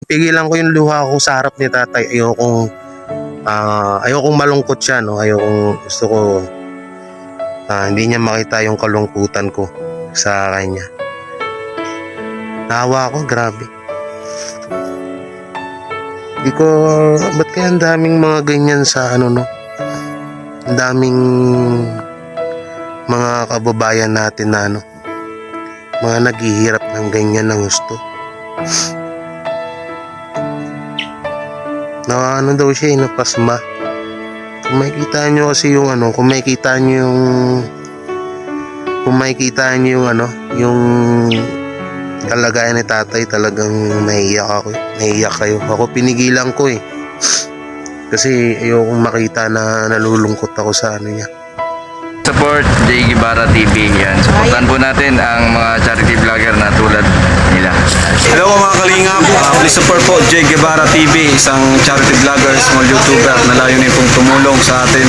pigilan ko yung luha ko sa harap ni tatay. Ayokong malungkot siya, no? Gusto ko hindi niya makita yung kalungkutan ko sa kanya. Nahawa ako, grabe. Di ko, ba't kaya ang daming mga ganyan sa ano, no? Ang daming mga kababayan natin na ano, mga naghihirap ng ganyan ng gusto. Na ano daw siya, napasma. Kung makikita nyo kasi yung ano, kung makikita nyo yung kalagayan ni tatay, talagang naiiyak kayo. Ako pinigilan ko eh. Kasi ayokong makita na nalulungkot ako sa ano niya. Support J. Guevara TV. Yan. Supportan po natin ang mga charity vlogger na tulad nila. Hello mga kalingap, please support po J. Guevara TV, isang charity vlogger, small YouTuber na layunin pong tumulong sa atin.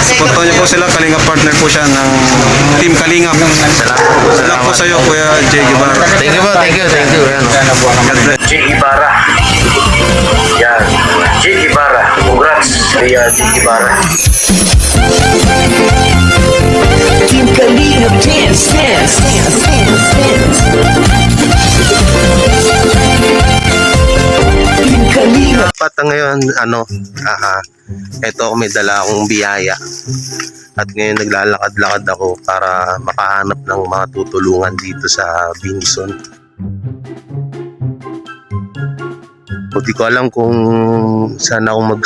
Supportan niyo po sila, kalingap partner po siya ng Team Kalingap. Salamat po sa iyo Kuya J. Guevara. Thank you po, thank you. God bless. J. Ibarra. Yan. J. Ibarra. Congrats kay J. Ibarra. Team Kalingap dance. Team Kalingap. Dapat ngayon, eto may dala akong biyaya. At ngayon naglalakad-lakad ako para makahanap ng mga tutulungan dito sa Binson. Hindi ko alam kung saan ako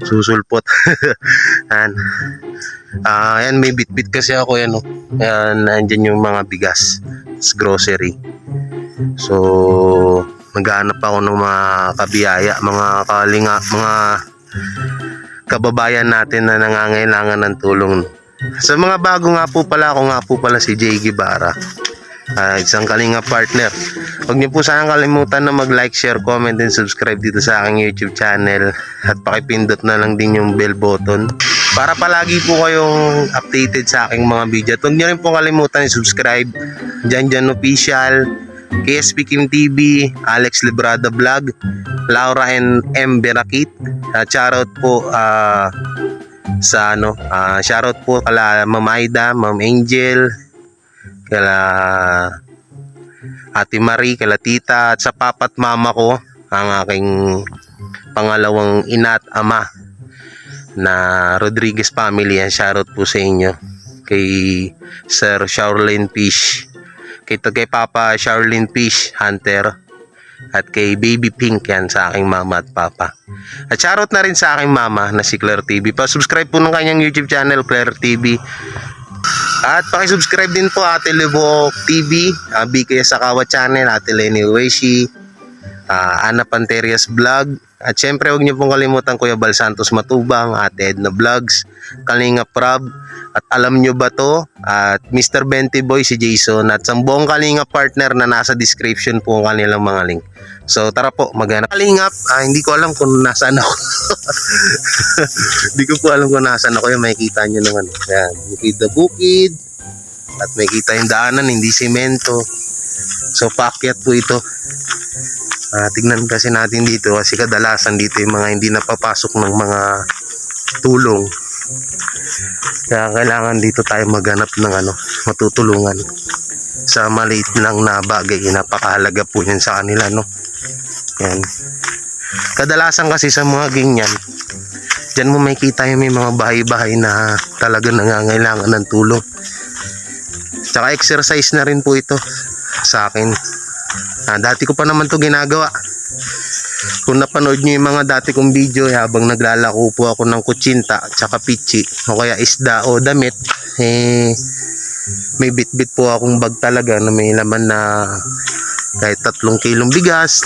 susulpot. Ayan, may bitbit kasi ako yan. Ayan, nandyan yung mga bigas. It's grocery. So, maghanap ako ng mga kabiyaya, mga kababayan natin na nangangailangan ng tulong. Sa mga bago nga po pala, ako nga po pala si J. Guevara. Isang Kalinga partner. Huwag niyo po sanang kalimutan na mag-like, share, comment, and subscribe dito sa aking YouTube channel. At pakipindot na lang din yung bell button para palagi po kayong updated sa aking mga video. At huwag niyo rin po kalimutan i-subscribe Jan Official, KSP Kim TV, Alex Librada Vlog, Laura and M. Berakit. Shoutout po shoutout po kala Ma'am Aida, Ma'am Angel, kala Ate Marie, kala Tita, at sa papat mama ko, ang aking pangalawang ina at ama na Rodriguez family. Yan, shoutout po sa inyo. Kay Sir Charlene Fish, kay Papa Charlene Fish Hunter, at kay Baby Pink, yan sa aking mama at papa. At shoutout na rin sa aking mama na si Claire TV. Pa-subscribe po ng kanyang YouTube channel, Claire TV. At pakisubscribe din po Ate Libo TV, BK Sakawa Channel, Ate Lenny Ueshi, Ana Panterias Vlog. At syempre huwag niyo pong kalimutan Kuya Bal Santos Matubang, Ate Edna Vlogs, Kalinga Prab, at alam nyo ba to? At Mr. Benty Boy, si Jason, at sa buong Kalinga partner na nasa description po ang kanilang mga link. So tara po, maghanap Kalingap. Hindi ko alam kung nasaan ako. Hindi ko po alam kung nasaan ako. Yung makikita nyo naman. Yan, makikita bukid. At makikita yung daanan, hindi semento. So paakyat po ito. Tignan kasi natin dito kasi kadalasan dito yung mga hindi napapasok ng mga tulong. Kaya kailangan dito tayo maghanap ng matutulungan sa maliit lang na bagay. Napakahalaga po yan sa kanila, no? Yan. Kadalasan kasi sa mga ganyan, dyan mo makikita yung may mga bahay-bahay na talagang nangangailangan ng tulong. Tsaka exercise na rin po ito sa akin. Dati ko pa naman to ginagawa. Kung napanood nyo yung mga dati kong video, habang naglalako po ako ng kutsinta at saka pichi o kaya isda o damit, may bit-bit po akong bag talaga na may laman na kahit 3 kilong bigas,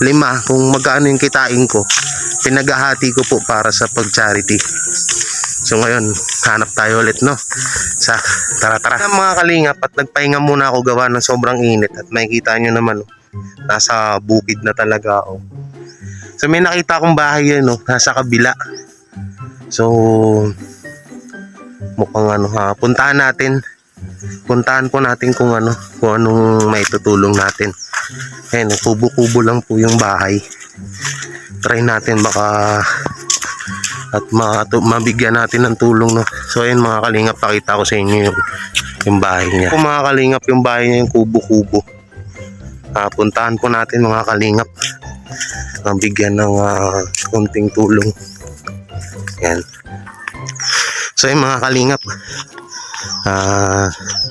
5 kung magkano yung kitain ko, pinaghahati ko po para sa pag-charity. So ngayon, hanap tayo ulit, no? Tara. Mga kalingap, at nagpahinga muna ako gawa ng sobrang init. At makikita nyo naman, nasa bukid na talaga ako. So may nakita akong bahay yun, nasa kabila. So mukhang puntahan natin. puntahan po natin kung anong maitutulong natin. Ayan, kubo-kubo lang po yung bahay. Try natin baka at mabigyan natin ng tulong, no. So ayun mga kalingap, pakita ko sa inyo yung bahay niya. Kung mga kalingap, yung bahay niya yung kubo-kubo. Puntahan po natin mga kalingap. Bigyan ng kunting tulong. Yan. So yung mga kalingap,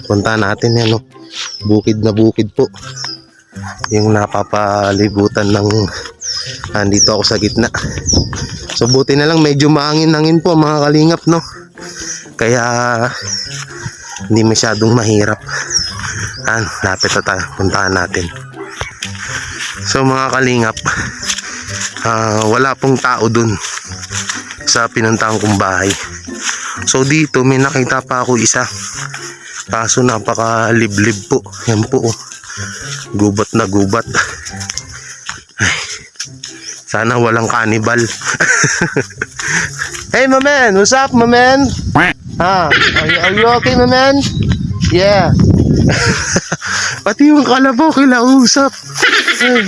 puntahan natin yan, no. Bukid na bukid po yung napapalibutan ng andito ako sa gitna. So buti na lang medyo maangin-angin po mga kalingap, no. Kaya hindi masyadong mahirap. Lapit na tayo, puntahan natin. So mga kalingap, wala pong tao dun sa pinuntahan kong bahay. So dito may nakita pa ako isa, kaso napaka-liblib po. Yan po, gubat na gubat. Ay, sana walang cannibal. Hey my man, what's up my man? Are you okay my man? Yeah. Pati yung kalabaw kilausap. Ay,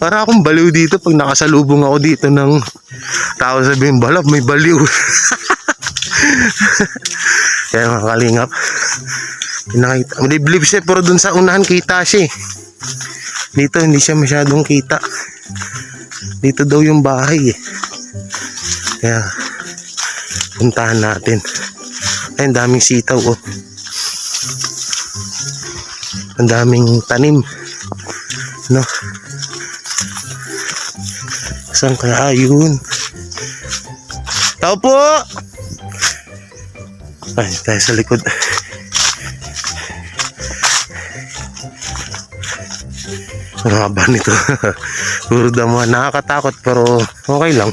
para akong baliw dito pag nakasalubong ako dito ng tao, sabihin balap may baliw. Kaya mga kalingap, nakita, maliblib siya pero dun sa unahan kita siya. Dito hindi siya masyadong kita. Dito daw yung bahay. Kaya puntahan natin. Ay, ang daming sitaw, oh. Ang daming tanim, no. Saan kaya yun? Tao po! Ay, tayo sa likod. Ang haba nito. Puro damo, nakakatakot pero okay lang.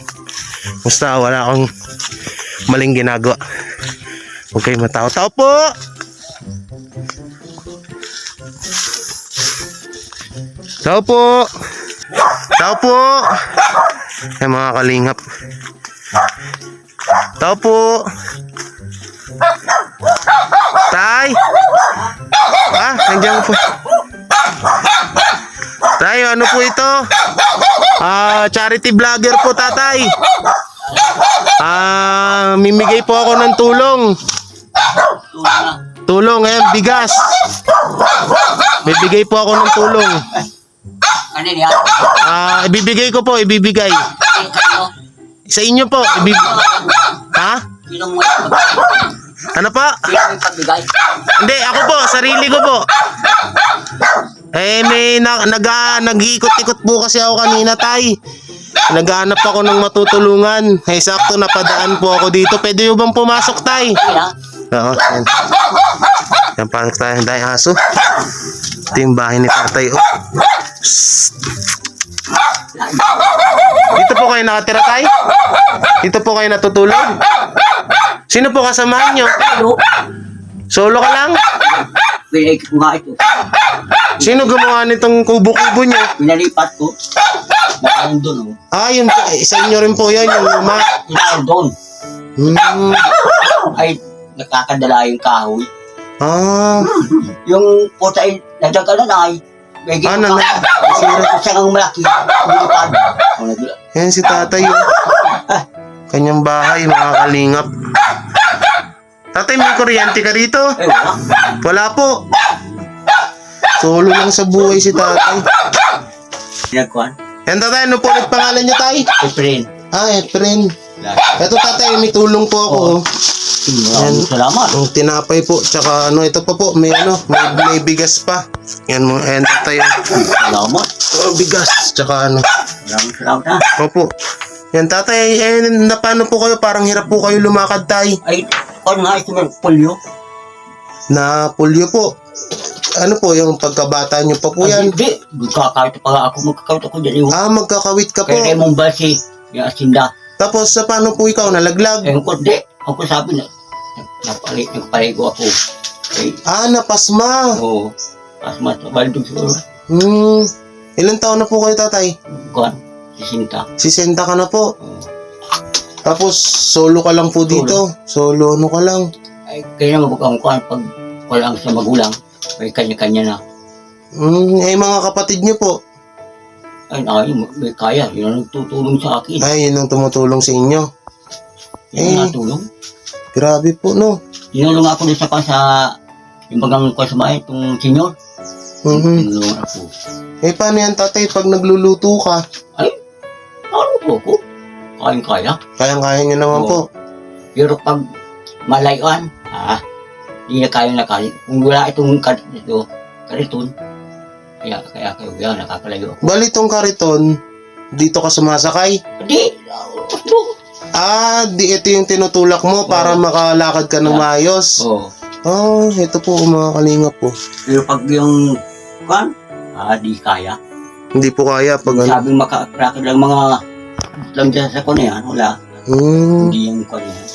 Basta wala akong maling ginagawa. Huwag kayo matakot. Tao po! Tao po! Tao po! Ay mga kalingap. Tao po! Tay! Nandiyan po. Tay, ano po ito? Charity vlogger po, tatay. Mimigay po ako ng tulong. Tulong, bigas. Bibigay po ako ng tulong. Ano niya? Ibibigay ko po, ibibigay. Kayo? Sa inyo po. Ha? Sino mo Ano pa? Sino mo pagbigay? Hindi, ako po, sarili ko po. May nag-iikot-ikot po kasi ako kanina, tay. Naghahanap ako ng matutulungan. Sakto napadaan po ako dito. Pwede yung bang pumasok, tay? Sino? Oo, yan. Yan, pasok tayo. Dahil aso. Ito yung bahay ni tatay, oh. Psst. Dito po kayo nakatira, tay? Dito po kayo natutulog? Sino po kasamahan nyo? Ano? Solo ka lang? Pinag ko nga ito. Sino gumawa nitong kubo-kubo nyo? Pinalipat ko. Nakayang doon, oh. Yun po. Sa inyo rin po yun, yung luma. Nakayang doon. Ay, nakakadala yung kahoy. Yung puta ay nadagano na ay. Nasira. Siya ang malaki. Nilipad. Yan si tatay, oh. Kanyang bahay, mga kalingap. Tatay, may kuryente ka rito? Eh, wala. Wala po. Solo lang sa buhay si tatay. Pinagkuhan. Yan tatay, ano po ulit pangalan niya, tay? Efren. Efren. Eto tatay, may tulong po ako, oh. Salamat. Ang tinapay po, tsaka ito pa po, may bigas pa. Yan mo, ayan tatay. Salamat. Bigas, tsaka Salamat ha. Opo. Yan tatay, paano po kayo? Parang hirap po kayo lumakad, tay. Ay, ano nga ito ng polio? Na polio po. Ano po, yung pagkabata nyo pa po yan? Hindi. Magkakawit pa nga ako. Magkakawit ako dyan. Magkakawit ka po. Kaya mong basi. Yung asinda. Tapos, paano po ikaw? Nalaglag? Eh, ko di. Ako sabi na. Nagpaligo ako. Eh, Napasma. oo. Asma sa baldog siguro. Ilan taon na po kayo, tatay? Kuhan. Sisinta. 60 ka na po. Tapos, solo ka lang po dito. Solo ka lang. Ay, kaya naman ang kuhan pag walang sa magulang. May kanya-kanya na. Mga kapatid niyo po. Ay, may kaya. Yun ang nagtutulong sa akin. Ay, yun ang tumutulong sa inyo. Yan ang natulong. Grabe po, no? Tinulong ako din sa yung bagang ko sa bahay, itong senyor. Tinulungan ako. Paano yan, tatay, pag nagluluto ka? Ay, ano po ako? Kayang-kaya. Kayang-kaya niyo naman Oo. po. Pero pag malayuan, hindi na kaya nakali. Kung wala itong kariton, kaya kayo yan, nakakalayo ako. Bali tong kariton, dito ka sumasakay? Hindi, Ito yung tinutulak mo para makalakad ka ng maayos. Oo. Ito po mga kalingap po. Pero pag yung, di kaya. Hindi po kaya pag ano. Sabing makakrakid lang mga, lang dyan sa kone yan, wala. Hindi yung kone yan.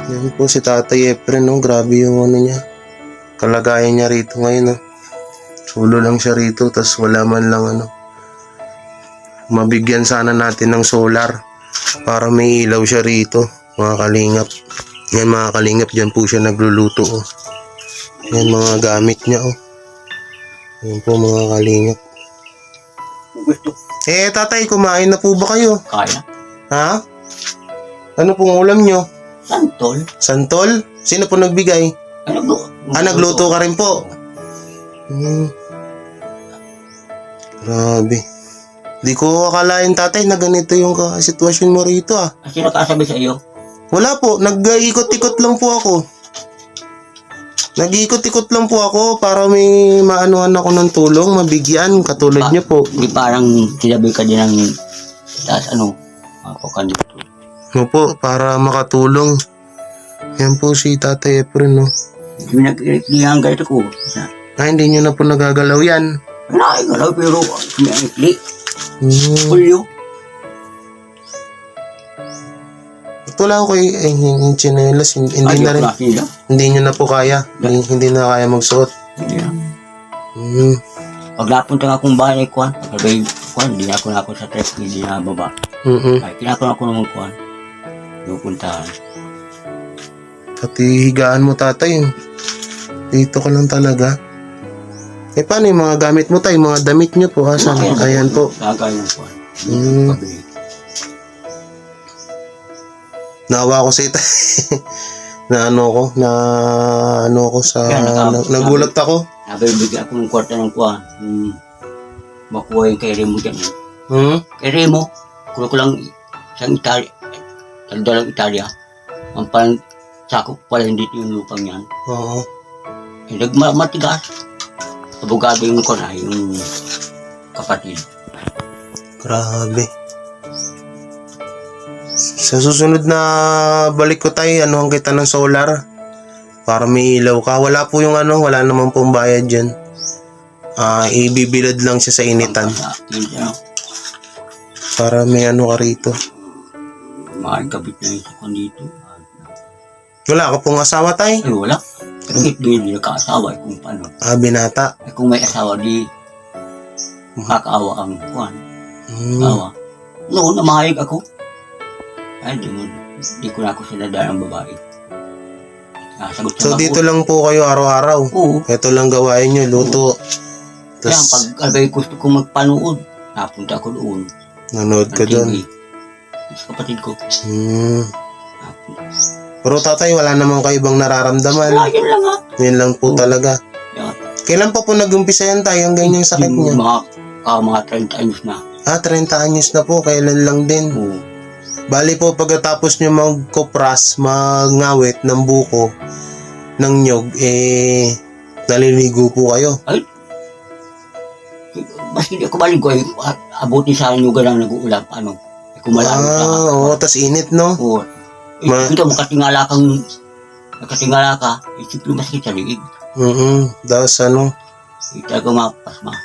Yan po si Tatay Efren, no? Grabe yung ano niya. Kalagayan niya rito ngayon, no? Solo lang siya rito, tas wala man lang ano. Mabigyan sana natin ng solar para may ilaw siya rito, mga kalingap. Yan mga kalingap, dyan po siya nagluluto, oh. Yan mga gamit niya, oh. Yan po mga kalingap. Gusto, Tatay, kumain na po ba kayo? kaya. Ha? Ano pong ulam nyo? Santol. Santol? Sino po nagbigay? Nagluto ka rin po? Grabe. Di ko akalain, tatay, na ganito yung sitwasyon mo rito, ah. Sino kasabi sa iyo? Wala po, nag-ikot-ikot lang po ako. Nag-ikot-ikot lang po ako para may maanuhan ako ng tulong, mabigyan, katulad niyo po. Di parang sinabi ka din ng, ako ka dito. Opo, para makatulong. Yan po si Tatay Efren, no? Yung nag-iiklihan ko. Hindi nyo na po nagagalaw yan. Nakikalaw pero may pulyo. Ito lang ko yung chinelas, hindi na rin. Hindi nyo na po kaya. Hindi na kaya magsuot. Pag napunta nga akong bahay, hindi na ako sa trip, hindi na baba. Ay, kinakon ako naman yung puntahan. Pati higaan mo, tatay. Dito ka lang talaga. Paano yung mga gamit mo, tay? Mga damit nyo po, asan? Ayan po. Kagaya po. Naawa ko sa ita. Nagulat ako. Nabibigyan ako ng kwarta ng kuhan. Makuha yung kay Remo dyan. Kay Remo, kulo ko lang isang Italia, dalang Italia. Ang parang sakop pala hindi yung lupang yan. Oo. Nagmatigas. Abogado yung yung kapatid. Grabe. Sa susunod na balik ko, tayo, anuhan kita ng solar para may ilaw ka. Wala po yung wala naman pong bayad dyan. Ibibilad lang siya sa initan para may ka rito. Makikabit na yung sakon dito. Wala ka pong asawa, tay? Ay, wala. Kahit hindi nakaasawa, kung paano. Binata. Kung may asawa, di makakaawa ang kuhan. Asawa. Noon, namahayag ako. Ay, di ko na ako sinadaan ng babae. Sagot So dito lang po kayo araw-araw? Oo. Ito lang gawain nyo, luto. Kaya pag gusto kong magpanood, napunta ako doon. Nanood ka doon. Sa kapatid ko. Pero tatay, wala naman kayo ibang nararamdaman. Wala, yun lang ha. Yun lang po talaga. Yan. Kailan pa po nag-umpisa yan tayo? Ang ganyang sakit niya? Mga 30 anyos na. 30 anyos na po. Kailan lang din. Oo. Bali po, pagkatapos nyo magkopras, magngawit ng buko, ng nyog, naliligo po kayo. Ay, maski di ako maligo, abutin sa inyo galang nag-uulap, kung malalim sa Oo, tas init, no? Oo. Ito, makatingala ka, isipin maski sa liig. Tapos Itago mapasma.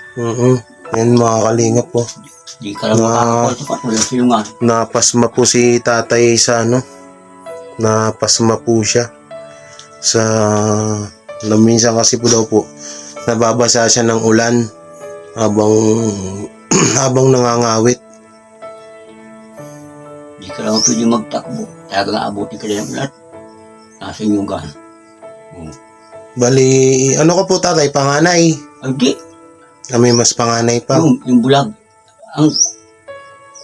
Yan mga kalingap po. Di ka lang makakakuha sa patulang silungan. Napasma po si tatay sa napasma po siya sa minsan kasi po daw po nababasa siya ng ulan habang nangangawit. Di ka lang pwede magtakbo. Talagang abutin ka din ang ulat. Nasa inyong gan. Bali, ano ka po tatay? Panganay? Ay, di. Kami mas panganay pa. Yung bulag. Ang,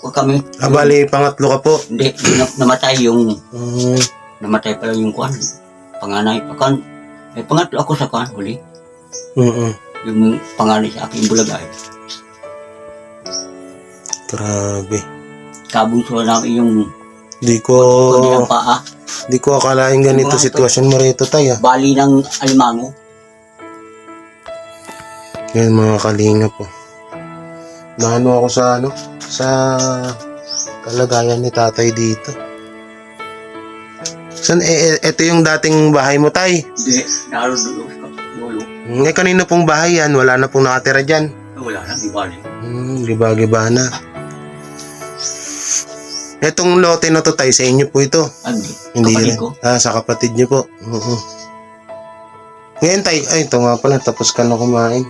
huwag kami. Bali, pangatlo ka po. Hindi, namatay yung, Mm, namatay pala yung kwan. Panganay pa kan. Eh, pangatlo ako sa kwan, huli. mm. Yung panganay sa akin, yung bulag ay. Grabe. Kabunso namin yung Di ko, kanilang paa. di ko akalain ganito sitwasyon mo rito tay. Bali ng alimango. Yan mga kalinga po. Naano ako sa sa kalagayan ni tatay dito. San, ito yung dating bahay mo tay? Hindi, naroon dulo sa dulo. Kanino pong bahay yan? Wala na pong nakatira dyan. Wala na, di bali. Giba-giba na. Itong lote na to tay, sa inyo po ito. Hindi kapatid rin. ko. Sa kapatid niyo po. Oo. Ngayon tay, ay ito nga pala, tapos ka na kumain.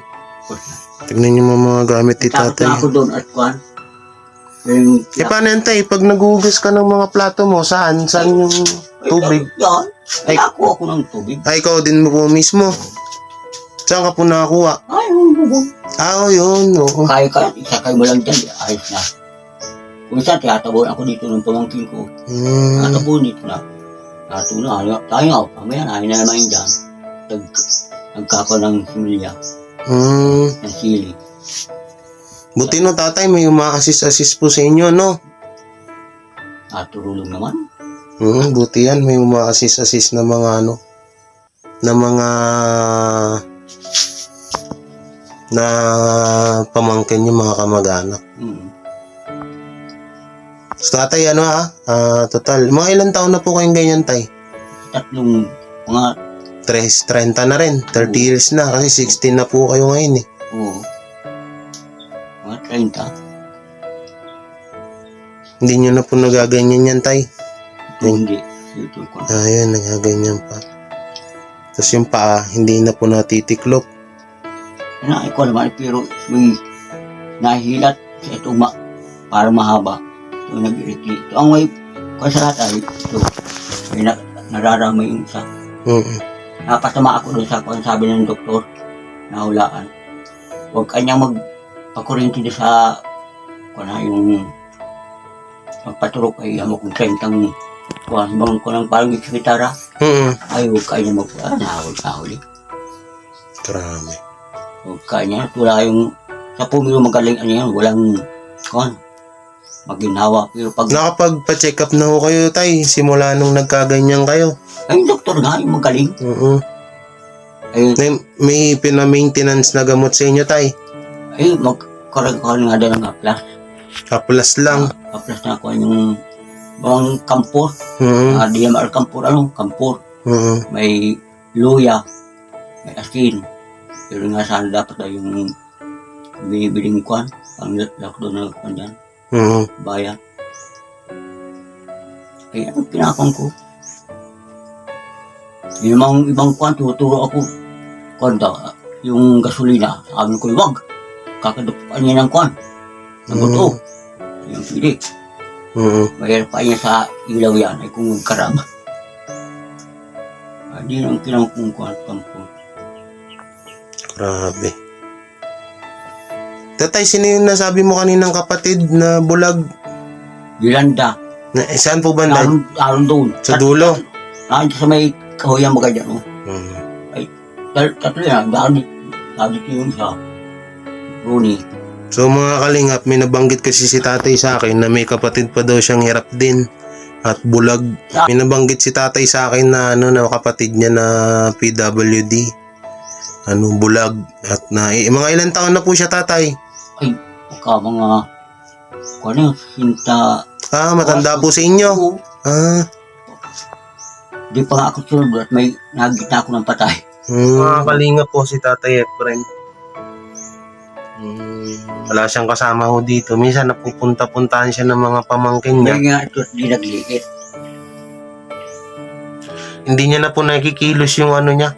Tignan niyo mga gamit ni Takot tatay. na ako doon at kwan. Yung, Paano yan tay? Pag nagugas ka ng mga plato mo, saan? Saan yung tubig? Yan. Ay. Ay, ako ng tubig. Ay, ikaw din mo po mismo. Saan ka po nakakuha? Ay, yung bubong. Yun. Oo. Kaya ka, isakay mo lang dyan, ayos na. Kung saan, tiyatabuan ako dito ng pamangkin ko. Tiyatabuan dito na. Tato na, tayo, mamaya na, ayaw na naman yun dyan. Nagkako ng similya, ng sili. Buti no tatay, may uma-assist po sa inyo, no? Turulong naman. Buti yan, may uma-assist na mga na mga na pamangkin yung mga kamag-anak. So tatay, total, mga ilang taon na po kayong ganyan tay? Tatlong, mga, 30 na rin, 30 years na, kasi 16 na po kayo ngayon eh. mga 30. Hindi nyo na po nagaganyan yan tay. Hindi. Ito ko. Ayun, nagaganyan pa. Tapos yung paa, hindi na po natitiklop. Naay ko naman, pero may nahihilat sa ito para mahaba. Ito nag-irikli. Ito ang may kasarata. Ito. May nararamay yung isa. Napasama ako doon sa kung sabi ng doktor na hulaan. Huwag kanyang magpakurinti doon sa yung magpaturok ay amo kong 30 bang ko ng parang gitara. Ay huwag kanyang nahuli. Grabe. Huwag kanya. Wala yung sa pumilo magaling yan. Walang maginhawa. Pero pag Nakapagpa-check up na ho kayo tay, simula nung nagkaganyan kayo. ay yung doktor nga yung magaling. Ay May pina-maintenance na gamot sa inyo tay. magkarag-karag nga din ng haplas. Haplas lang. Haplas na ako yung bang kampor. DMR kampor. Kampor. May luya. May asin. Pero nga sana dapat na yung binibiling kwan. Ang lakdo na kwan dyan. Bayan. Kaya ang pinakang ko. Yung mga ibang kwan, tuturo ako. Kwan yung gasolina. Sabi ko, wag. Kakadapuan niya ng kwan. Ng buto. Yung pili. Mayroon pa niya sa ilaw yan. Ay kung magkarama. Hindi lang kinakong kwan. Kampor. Grabe. Tatay, sino yung nasabi mo kaninang kapatid na bulag? Yolanda. Saan po ba? Aron doon. Sa dulo? Nakita sa may kahuyang mga dyan. Tatlo yan. Dahil yung sa Rooney. So mga kalingap, may nabanggit kasi si tatay sa akin na may kapatid pa daw siyang hirap din at bulag. May nabanggit si tatay sa akin na na kapatid niya na PWD. Bulag at mga ilang taon na po siya tatay? Ay, baka mga hinta. Matanda po sa inyo. Di pa nga ako sunod at may nagita ako ng patay. Mga kalingap po si tatay Efren. Wala siyang kasama ho dito. Minsan napupunta-puntahan siya ng mga pamangkin niya. May nga ito di nagliit. Hindi niya na po nakikilos yung niya.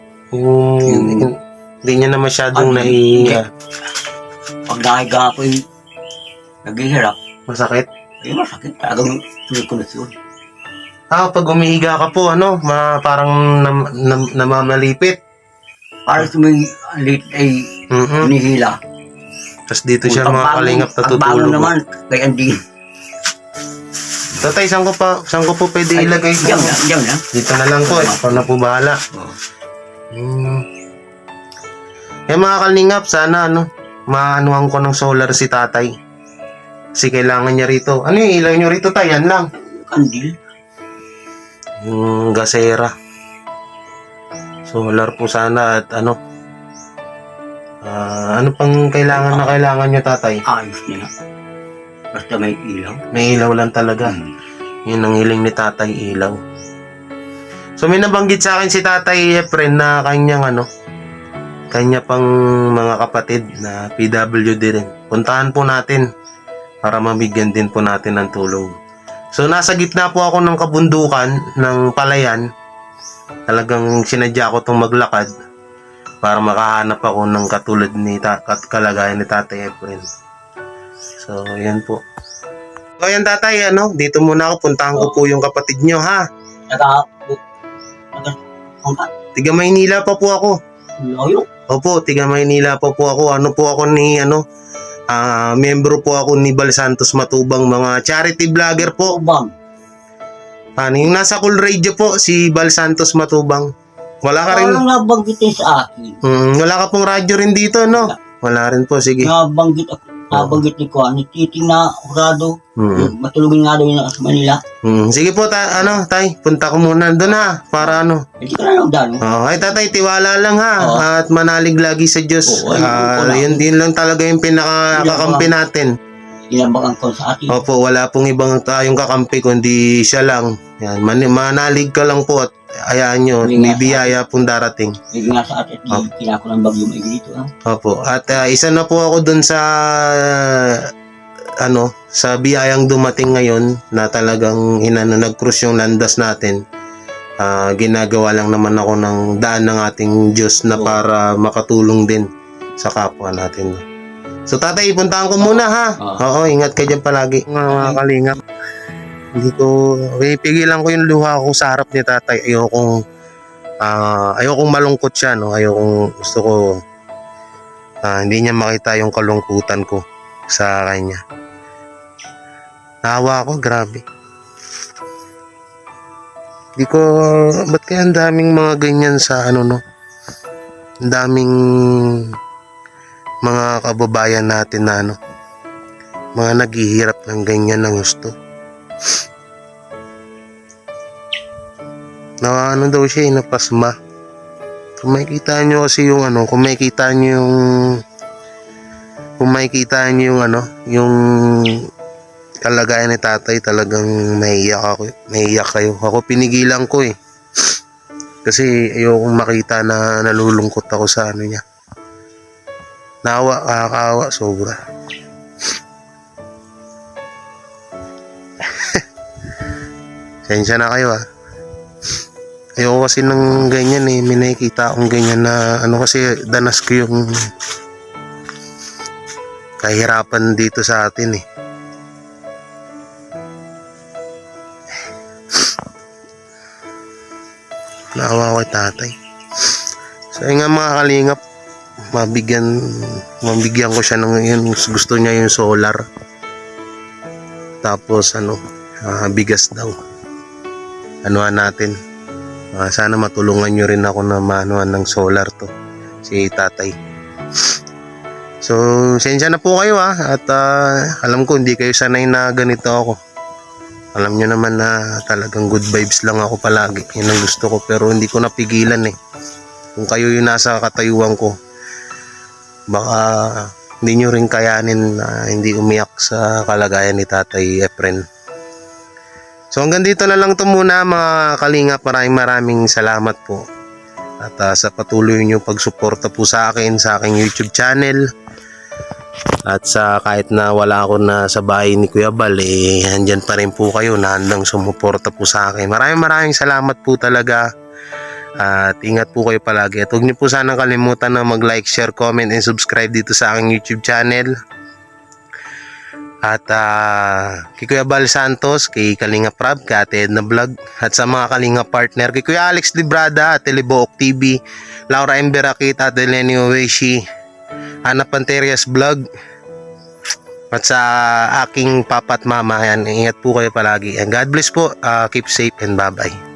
Hindi niya na masyadong Pag nakahiga ako yung naghihirap, masakit. ay masakit. Talagang sirkulasyon. Pag umihiga ka po, parang namamalipit. Para sa may lit ay hinihila. Tapos dito siya Kung mga kalingap pagbago natutulog. naman, kay Andy. Tatay, saan ko po pwede ilagay ito? Diyan na. Dito na lang po, ako na po bahala. Mga kalingap, sana maanuhan ko ng solar si tatay. Kasi kailangan niya rito. Ano yung ilaw niyo rito, tay? Yan lang. Kandil. Yung gasera. Solar po sana at ano pang kailangan niyo, tatay? Ayos niya na. Basta may ilaw. May ilaw lang talaga. Yun ang hiling ni tatay, ilaw. So may nabanggit sa akin si tatay Efren na kanya pang mga kapatid na PWD rin. Puntahan po natin para mabigyan din po natin ng tulong. So nasa gitna po ako ng kabundukan ng palayan. Talagang sinadya ko itong maglakad para makahanap ako ng katulad ni kalagayan ni tatay Efren. So yan po. So yan tatay, dito muna ako, puntahan ko po yung kapatid nyo, ha? Tiga Maynila pa po ako. Layo. Opo, tiga Maynila pa po ako. Membro po ako ni Bal Santos Matubang, mga charity vlogger po. Bang. Yung nasa Cool Radio po, si Bal Santos Matubang. Wala ka rin, Parang nabanggitin sa akin. wala ka pong radyo rin dito, no? Wala rin po, sige. Nabanggit ni Kuan, ni Titing na Urado. Mm. Matulugin nga daw yun sa Manila. Sige po, tay, punta ko muna doon, ha? Para Hindi ka na lang dano. Ay tatay, tiwala lang, ha? Oo. At manalig lagi sa Diyos. Oo, ayun, Yun lang talaga yung pinakakampi natin. Inambakan ko sa atin. Opo, wala pong ibang tayong kakampi kundi siya lang. Yan, manalig ka lang po at hayaan nyo, may biyaya pong darating. Hindi nga sa atin, kinako ng bagyo may dito. Opo, at isa na po ako dun sa sa biyayang dumating ngayon na talagang nag-cruise yung landas natin. Ginagawa lang naman ako ng daan ng ating Diyos na para makatulong din sa kapwa natin. So tatay, puntahan ko muna, ha? Oo, ingat ka dyan palagi. Mga kalingap. Pigilan ko yung luha ko sa harap ni tatay. Ayokong malungkot siya, no? Gusto ko hindi niya makita yung kalungkutan ko sa kanya. Nahawa ako, grabe. Ba't kaya ang daming mga ganyan sa Ang daming mga kababayan natin na mga naghihirap ng ganyan ng gusto. Daw siya, napasma. Kung makikita nyo kasi yung kung makikita nyo yung kalagayan ni tatay, talagang naiiyak kayo. Ako pinigilan ko, kasi ayokong makita na nalulungkot ako sa niya. Nakakaawa sobra. Sensya na kayo, ha. Ayoko kasi ng ganyan, may nakikita akong ganyan na kasi danas ko yung kahirapan dito sa atin, Naawa ko kay tatay. So ayun nga mga kalingap, mabigyan ko siya ng yun, gusto niya yung solar. Tapos bigas daw. Anuhan natin. Sana matulungan nyo rin ako na maanuhan ng solar to, si tatay. So sensya na po kayo, at alam ko hindi kayo sanay na ganito ako. Alam nyo naman na talagang good vibes lang ako palagi. Yun ang gusto ko, pero hindi ko napigilan. Kung kayo yung nasa katayuan ko, baka hindi nyo rin kayanin na hindi umiyak sa kalagayan ni Tatay Efren. So hanggang dito na lang ito muna mga kalingap. Maraming salamat po. At sa patuloy nyo pagsuporta po sa akin, sa aking YouTube channel. At sa kahit na wala ako na sa bahay ni Kuya Bal, andyan pa rin po kayo na handang sumuporta po sa akin. Maraming salamat po talaga. At ingat po kayo palagi. At huwag niyo po sanang kalimutan na mag-like, share, comment, and subscribe dito sa aking YouTube channel. At kay Kuya Bal Santos, kay Kalinga Prab, kay Ate Edna Vlog, at sa mga Kalinga partner, kay Kuya Alex Librada, Ate Libook TV, Laura M. Berakit, Ate Lenny Oweshi, Ana Panterias Vlog, at sa aking papa at mama. Yan, ingat po kayo palagi. And God bless po. Keep safe and bye-bye.